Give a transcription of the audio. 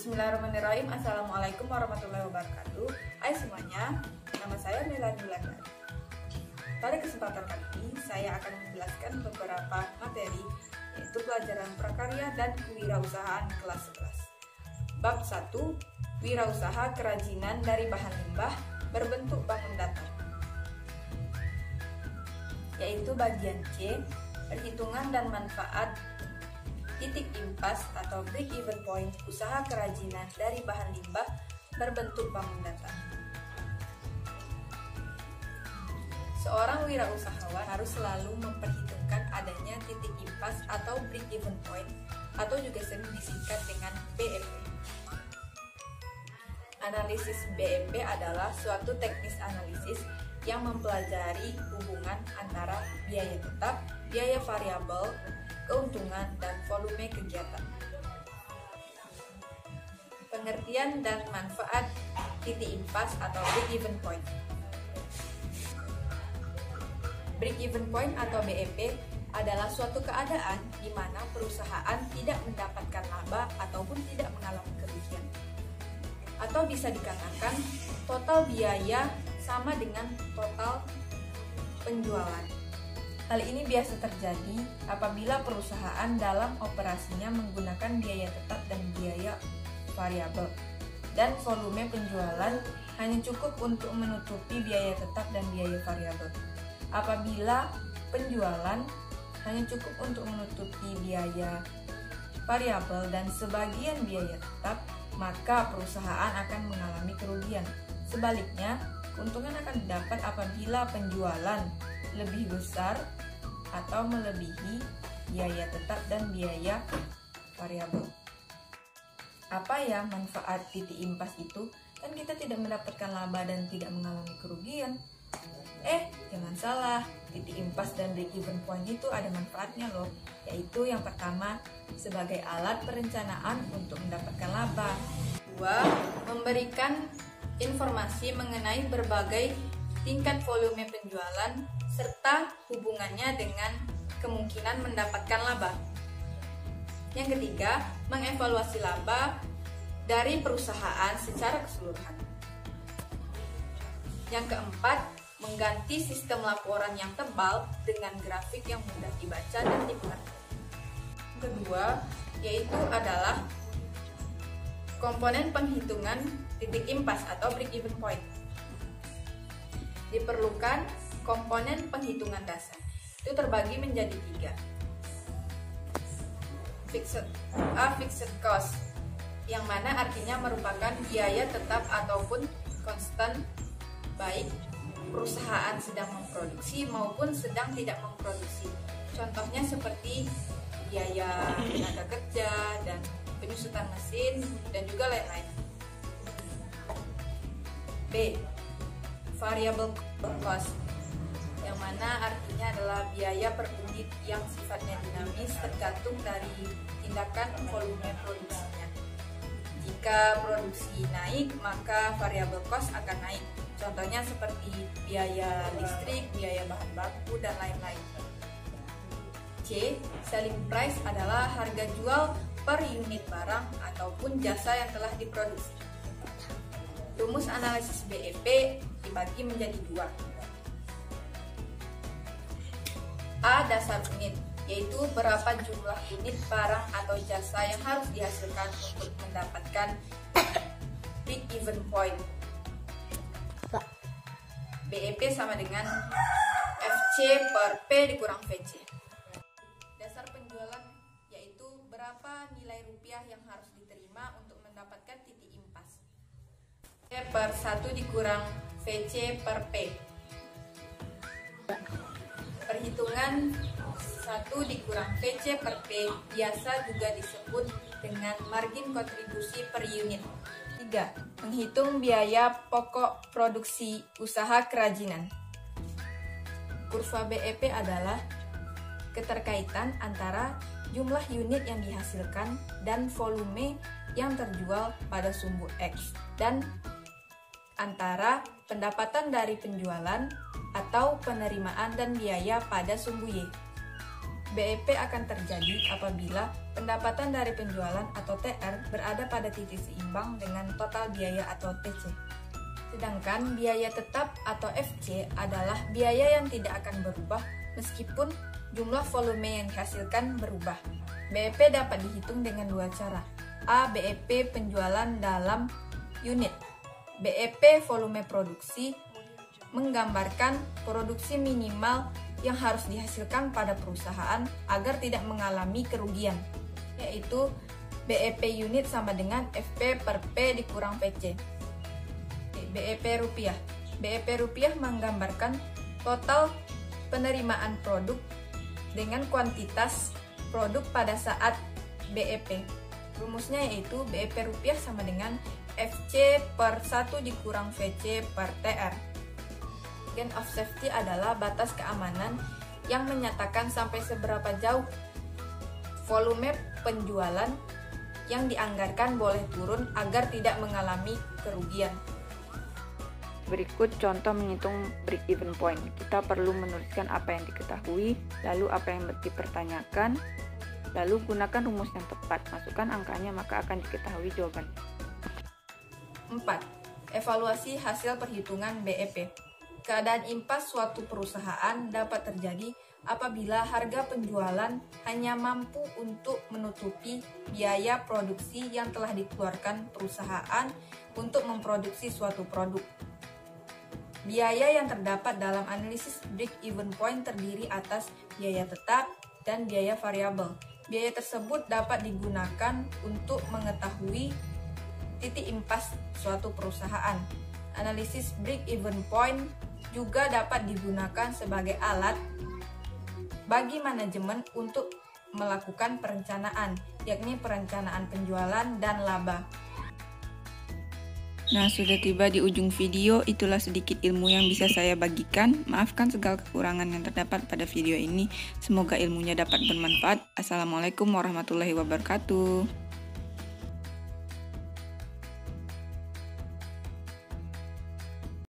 Bismillahirrahmanirrahim. Assalamualaikum warahmatullahi wabarakatuh. Hai semuanya, nama saya Melani Wulandari. Pada kesempatan kali ini, saya akan menjelaskan beberapa materi, yaitu pelajaran prakarya dan kewirausahaan kelas 11. Bab 1, wirausaha kerajinan dari bahan limbah berbentuk bangun datar. Yaitu bagian C, perhitungan dan manfaat titik impas atau break even point usaha kerajinan dari bahan limbah berbentuk bangun datar. Seorang wirausahawan harus selalu memperhitungkan adanya titik impas atau break even point atau juga sering disingkat dengan BEP. Analisis BEP adalah suatu teknis analisis yang mempelajari hubungan antara biaya tetap, biaya variabel, keuntungan, dan volume kegiatan. Pengertian dan manfaat titik impas atau break even point. Break even point atau BEP adalah suatu keadaan di mana perusahaan tidak mendapatkan laba ataupun tidak mengalami kerugian. Atau bisa dikatakan total biaya sama dengan total penjualan. Hal ini biasa terjadi apabila perusahaan dalam operasinya menggunakan biaya tetap dan biaya variabel, dan volume penjualan hanya cukup untuk menutupi biaya tetap dan biaya variabel. Apabila penjualan hanya cukup untuk menutupi biaya variabel dan sebagian biaya tetap, maka perusahaan akan mengalami kerugian. Sebaliknya, keuntungan akan didapat apabila penjualan lebih besar atau melebihi biaya tetap dan biaya variabel. Apa ya manfaat titik impas itu? Kan kita tidak mendapatkan laba dan tidak mengalami kerugian. Jangan salah, titik impas dan break even point itu ada manfaatnya loh. Yaitu yang pertama, sebagai alat perencanaan untuk mendapatkan laba. 2. Memberikan informasi mengenai berbagai tingkat volume penjualan serta hubungannya dengan kemungkinan mendapatkan laba. Yang ketiga, mengevaluasi laba dari perusahaan secara keseluruhan. Yang keempat, mengganti sistem laporan yang tebal dengan grafik yang mudah dibaca dan dimengerti. Kedua, yaitu adalah komponen penghitungan titik impas atau break even point. Diperlukan komponen penghitungan dasar. Itu terbagi menjadi 3. Fixed cost, yang mana artinya merupakan biaya tetap ataupun konstan, baik perusahaan sedang memproduksi maupun sedang tidak memproduksi. Contohnya seperti biaya tenaga kerja dan penyusutan mesin dan juga lain-lain. B. Variable cost, yang mana artinya adalah biaya per unit yang sifatnya dinamis tergantung dari tindakan volume produksinya. Jika produksi naik, maka variable cost akan naik. Contohnya seperti biaya listrik, biaya bahan baku, dan lain-lain. C. Selling price adalah harga jual per unit barang ataupun jasa yang telah diproduksi. Rumus analisis BEP dibagi menjadi 2. A. Dasar unit, yaitu berapa jumlah unit barang atau jasa yang harus dihasilkan untuk mendapatkan break even point. BEP sama dengan FC per P dikurang VC. Dasar penjualan yaitu berapa nilai rupiah yang harus diterima untuk mendapatkan titik impas. P per 1 dikurang VC per P. Perhitungan 1 dikurang VC per P biasa juga disebut dengan margin kontribusi per unit. 3. Menghitung biaya pokok produksi usaha kerajinan. Kurva BEP adalah keterkaitan antara jumlah unit yang dihasilkan dan volume yang terjual pada sumbu X, dan antara pendapatan dari penjualan atau penerimaan dan biaya pada sumbu Y. BEP akan terjadi apabila pendapatan dari penjualan atau TR berada pada titik seimbang dengan total biaya atau TC. Sedangkan biaya tetap atau FC adalah biaya yang tidak akan berubah meskipun jumlah volume yang dihasilkan berubah. BEP dapat dihitung dengan dua cara. A. BEP penjualan dalam unit. BEP volume produksi menggambarkan produksi minimal yang harus dihasilkan pada perusahaan agar tidak mengalami kerugian, yaitu BEP unit sama dengan FP per P dikurang PC. BEP rupiah. BEP rupiah menggambarkan total penerimaan produk dengan kuantitas produk pada saat BEP. Rumusnya yaitu BEP rupiah sama dengan FC per 1 dikurang VC per TR. Margin of safety adalah batas keamanan yang menyatakan sampai seberapa jauh volume penjualan yang dianggarkan boleh turun agar tidak mengalami kerugian. Berikut contoh menghitung break-even point. Kita perlu menuliskan apa yang diketahui, lalu apa yang dipertanyakan, lalu gunakan rumus yang tepat. Masukkan angkanya maka akan diketahui jawabannya. 4. Evaluasi hasil perhitungan BEP. Keadaan impas suatu perusahaan dapat terjadi apabila harga penjualan hanya mampu untuk menutupi biaya produksi yang telah dikeluarkan perusahaan untuk memproduksi suatu produk. Biaya yang terdapat dalam analisis break-even point terdiri atas biaya tetap dan biaya variabel. Biaya tersebut dapat digunakan untuk mengetahui titik impas suatu perusahaan. Analisis break-even point juga dapat digunakan sebagai alat bagi manajemen untuk melakukan perencanaan, yakni perencanaan penjualan dan laba. Nah, sudah tiba di ujung video. Itulah sedikit ilmu yang bisa saya bagikan. Maafkan segala kekurangan yang terdapat pada video ini. Semoga ilmunya dapat bermanfaat. Assalamualaikum warahmatullahi wabarakatuh.